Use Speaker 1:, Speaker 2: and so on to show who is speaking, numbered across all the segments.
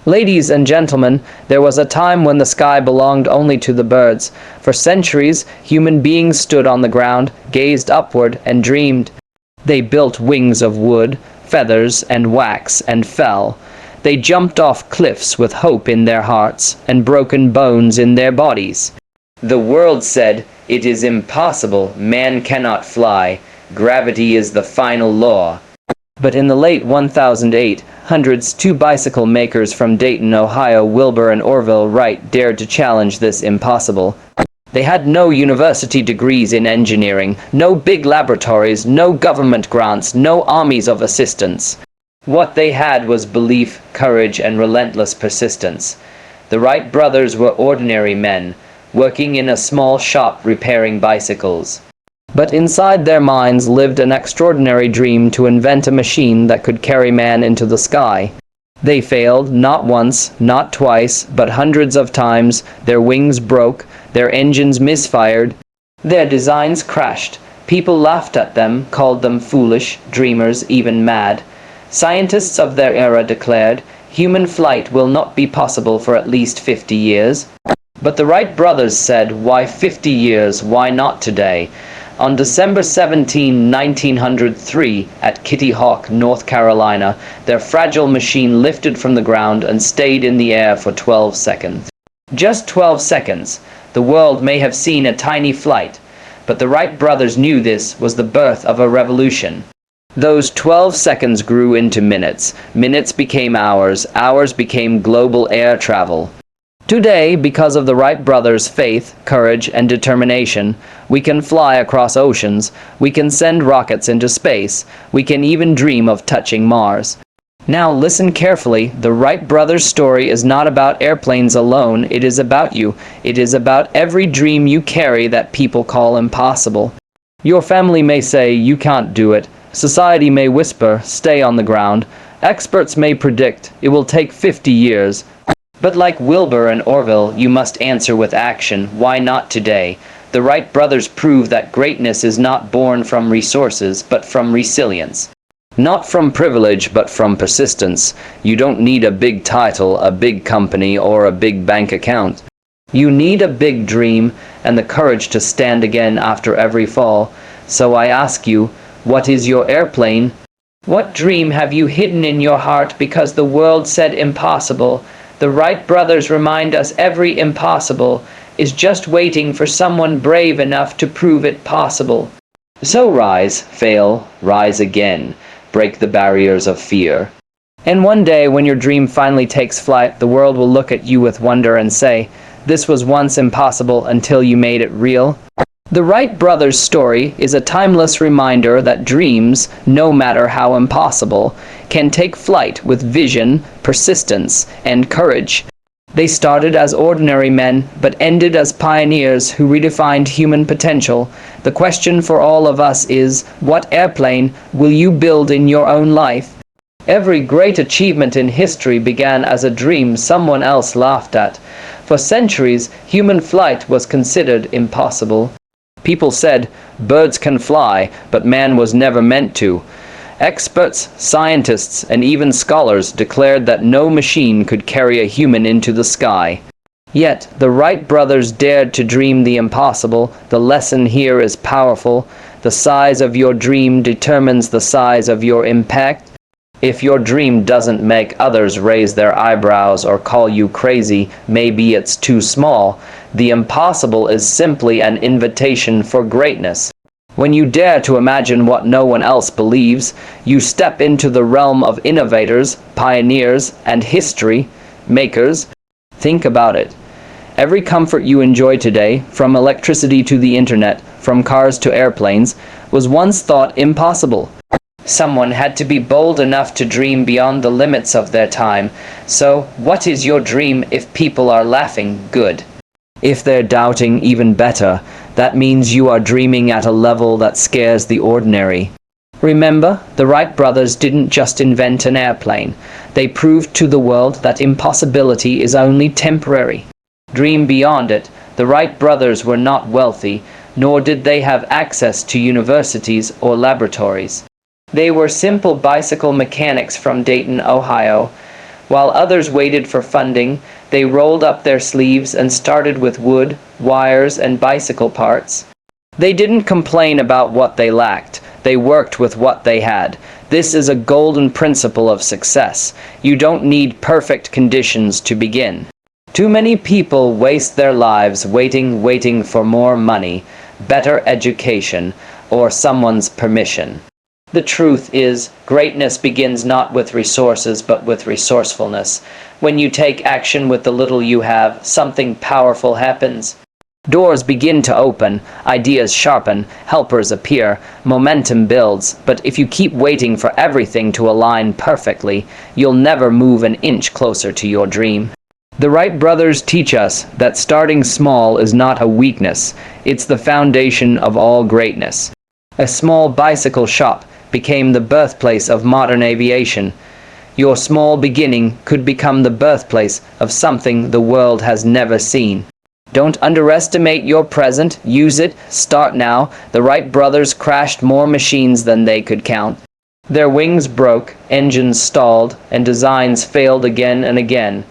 Speaker 1: Ladies and gentlemen, there was a time when the sky belonged only to the birds. For centuries, human beings stood on the ground, gazed upward, and dreamed. They built wings of wood, feathers, and wax, and fell. They jumped off cliffs with hope in their hearts, and broken bones in their bodies. The world said, "It is impossible, man cannot fly. Gravity is the final law." But in the late 1800s, two bicycle makers from Dayton, Ohio, Wilbur and Orville Wright, dared to challenge this impossible. They had no university degrees in engineering, no big laboratories, no government grants, no armies of assistants. What they had was belief, courage, and relentless persistence. The Wright brothers were ordinary men, working in a small shop repairing bicycles. But inside their minds lived an extraordinary dream to invent a machine that could carry man into the sky. They failed, not once, not twice, but hundreds of times. Their wings broke, their engines misfired, their designs crashed. People laughed at them, called them foolish, dreamers, even mad. Scientists of their era declared, human flight will not be possible for at least 50 years. But the Wright brothers said, why 50 years, why not today? On December 17, 1903, at Kitty Hawk, North Carolina, their fragile machine lifted from the ground and stayed in the air for 12 seconds. Just 12 seconds. The world may have seen a tiny flight, but the Wright brothers knew this was the birth of a revolution. Those 12 seconds grew into minutes. Minutes became hours. Hours became global air travel. Today, because of the Wright brothers' faith, courage, and determination, we can fly across oceans, we can send rockets into space, we can even dream of touching Mars. Now listen carefully, the Wright brothers' story is not about airplanes alone, it is about you. It is about every dream you carry that people call impossible. Your family may say, you can't do it. Society may whisper, stay on the ground. Experts may predict, it will take 50 years. But like Wilbur and Orville, you must answer with action. Why not today? The Wright brothers prove that greatness is not born from resources, but from resilience. Not from privilege, but from persistence. You don't need a big title, a big company, or a big bank account. You need a big dream and the courage to stand again after every fall. So I ask you, what is your airplane? What dream have you hidden in your heart because the world said impossible? The Wright brothers remind us every impossible is just waiting for someone brave enough to prove it possible. So rise, fail, rise again. Break the barriers of fear. And one day when your dream finally takes flight, the world will look at you with wonder and say, this was once impossible until you made it real. The Wright brothers' story is a timeless reminder that dreams, no matter how impossible, can take flight with vision, persistence, and courage. They started as ordinary men, but ended as pioneers who redefined human potential. The question for all of us is, what airplane will you build in your own life? Every great achievement in history began as a dream someone else laughed at. For centuries, human flight was considered impossible. People said, birds can fly, but man was never meant to. Experts, scientists, and even scholars declared that no machine could carry a human into the sky. Yet, the Wright brothers dared to dream the impossible. The lesson here is powerful. The size of your dream determines the size of your impact. If your dream doesn't make others raise their eyebrows or call you crazy, maybe it's too small. The impossible is simply an invitation for greatness. When you dare to imagine what no one else believes, you step into the realm of innovators, pioneers, and history makers. Think about it. Every comfort you enjoy today, from electricity to the internet, from cars to airplanes, was once thought impossible. Someone had to be bold enough to dream beyond the limits of their time. So, what is your dream if people are laughing? Good. If they're doubting, even better. That means you are dreaming at a level that scares the ordinary. Remember, the Wright brothers didn't just invent an airplane. They proved to the world that impossibility is only temporary. Dream beyond it. The Wright brothers were not wealthy, nor did they have access to universities or laboratories. They were simple bicycle mechanics from Dayton, Ohio. While others waited for funding, they rolled up their sleeves and started with wood, wires, and bicycle parts. They didn't complain about what they lacked. They worked with what they had. This is a golden principle of success. You don't need perfect conditions to begin. Too many people waste their lives waiting for more money, better education, or someone's permission. The truth is, greatness begins not with resources, but with resourcefulness. When you take action with the little you have, something powerful happens. Doors begin to open, ideas sharpen, helpers appear, momentum builds. But if you keep waiting for everything to align perfectly, you'll never move an inch closer to your dream. The Wright brothers teach us that starting small is not a weakness, it's the foundation of all greatness. A small bicycle shop became the birthplace of modern aviation. Your small beginning could become the birthplace of something the world has never seen. Don't underestimate your present, use it, start now. The Wright brothers crashed more machines than they could count. Their wings broke, engines stalled, and designs failed again and again.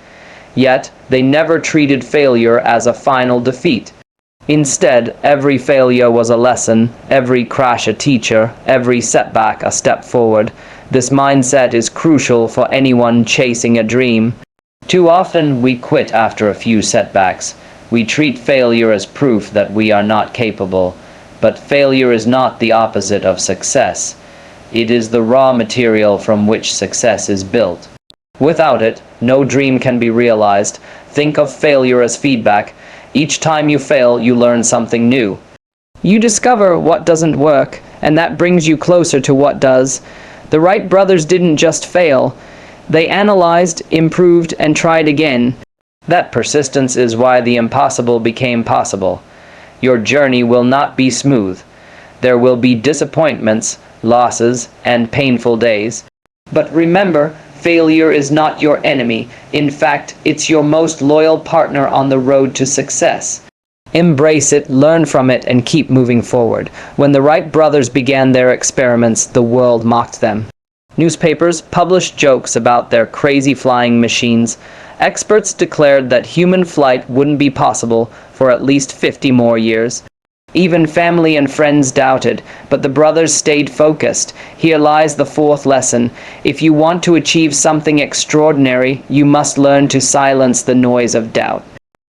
Speaker 1: Yet, they never treated failure as a final defeat. Instead, every failure was a lesson, every crash a teacher, every setback a step forward. This mindset is crucial for anyone chasing a dream. Too often, we quit after a few setbacks. We treat failure as proof that we are not capable. But failure is not the opposite of success. It is the raw material from which success is built. Without it, no dream can be realized. Think of failure as feedback. Each time you fail, you learn something new. You discover what doesn't work, and that brings you closer to what does. The Wright brothers didn't just fail. They analyzed, improved, and tried again. That persistence is why the impossible became possible. Your journey will not be smooth. There will be disappointments, losses, and painful days. But remember, failure is not your enemy. In fact, it's your most loyal partner on the road to success. Embrace it, learn from it, and keep moving forward. When the Wright brothers began their experiments, the world mocked them. Newspapers published jokes about their crazy flying machines. Experts declared that human flight wouldn't be possible for at least 50 more years. Even family and friends doubted, but the brothers stayed focused. Here lies the fourth lesson. If you want to achieve something extraordinary, you must learn to silence the noise of doubt.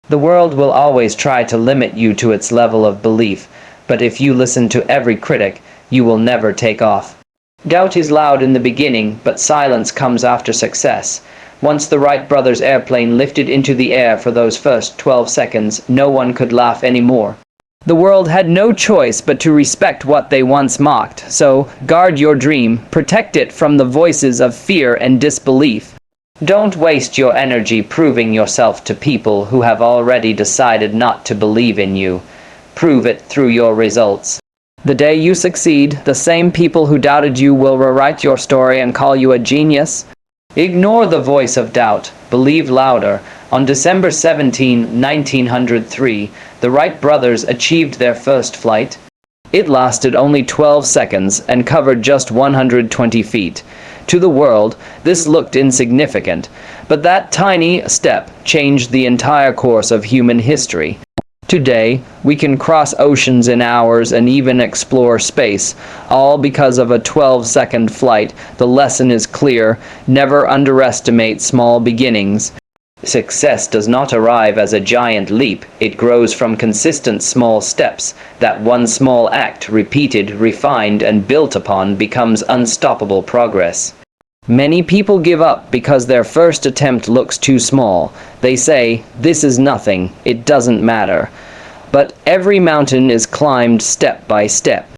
Speaker 1: The world will always try to limit you to its level of belief, but if you listen to every critic, you will never take off. Doubt is loud in the beginning, but silence comes after success. Once the Wright brothers' airplane lifted into the air for those first 12 seconds, no one could laugh anymore. The world had no choice but to respect what they once mocked, so guard your dream, protect it from the voices of fear and disbelief. Don't waste your energy proving yourself to people who have already decided not to believe in you. Prove it through your results. The day you succeed, the same people who doubted you will rewrite your story and call you a genius. Ignore the voice of doubt. Believe louder. On December 17, 1903, the Wright brothers achieved their first flight. It lasted only 12 seconds and covered just 120 feet. To the world, this looked insignificant, but that tiny step changed the entire course of human history. Today, we can cross oceans in hours and even explore space, all because of a 12-second flight. The lesson is clear: never underestimate small beginnings. Success does not arrive as a giant leap. It grows from consistent small steps. That one small act, repeated, refined, and built upon, becomes unstoppable progress. Many people give up because their first attempt looks too small. They say, "This is nothing, it doesn't matter." But every mountain is climbed step by step.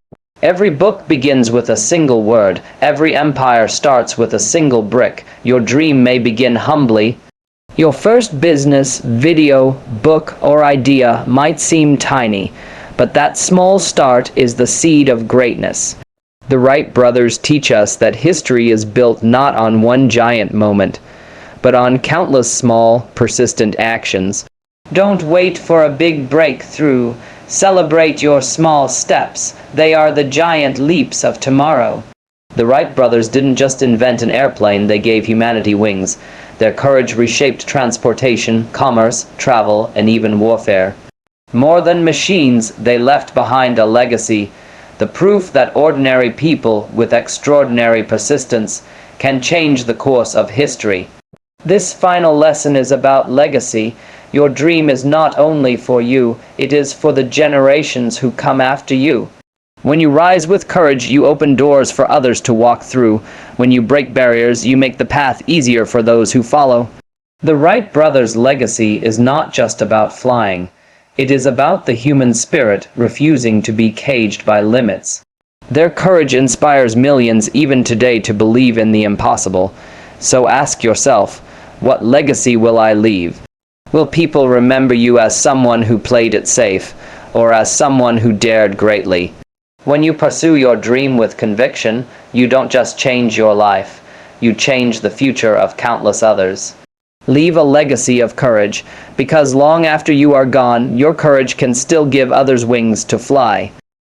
Speaker 1: Every book begins with a single word. Every empire starts with a single brick. Your dream may begin humbly. Your first business, video, book, or idea might seem tiny, but that small start is the seed of greatness. The Wright brothers teach us that history is built not on one giant moment, but on countless small, persistent actions. Don't wait for a big breakthrough. Celebrate your small steps. They are the giant leaps of tomorrow. The Wright brothers didn't just invent an airplane, they gave humanity wings. Their courage reshaped transportation, commerce, travel, and even warfare. More than machines, they left behind a legacy, the proof that ordinary people with extraordinary persistence can change the course of history. This final lesson is about legacy. Your dream is not only for you, it is for the generations who come after you. When you rise with courage, you open doors for others to walk through. When you break barriers, you make the path easier for those who follow. The Wright Brothers' legacy is not just about flying. It is about the human spirit refusing to be caged by limits. Their courage inspires millions even today to believe in the impossible. So ask yourself, what legacy will I leave? Will people remember you as someone who played it safe, or as someone who dared greatly? When you pursue your dream with conviction, you don't just change your life, you change the future of countless others. Leave a legacy of courage, because long after you are gone, your courage can still give others wings to fly.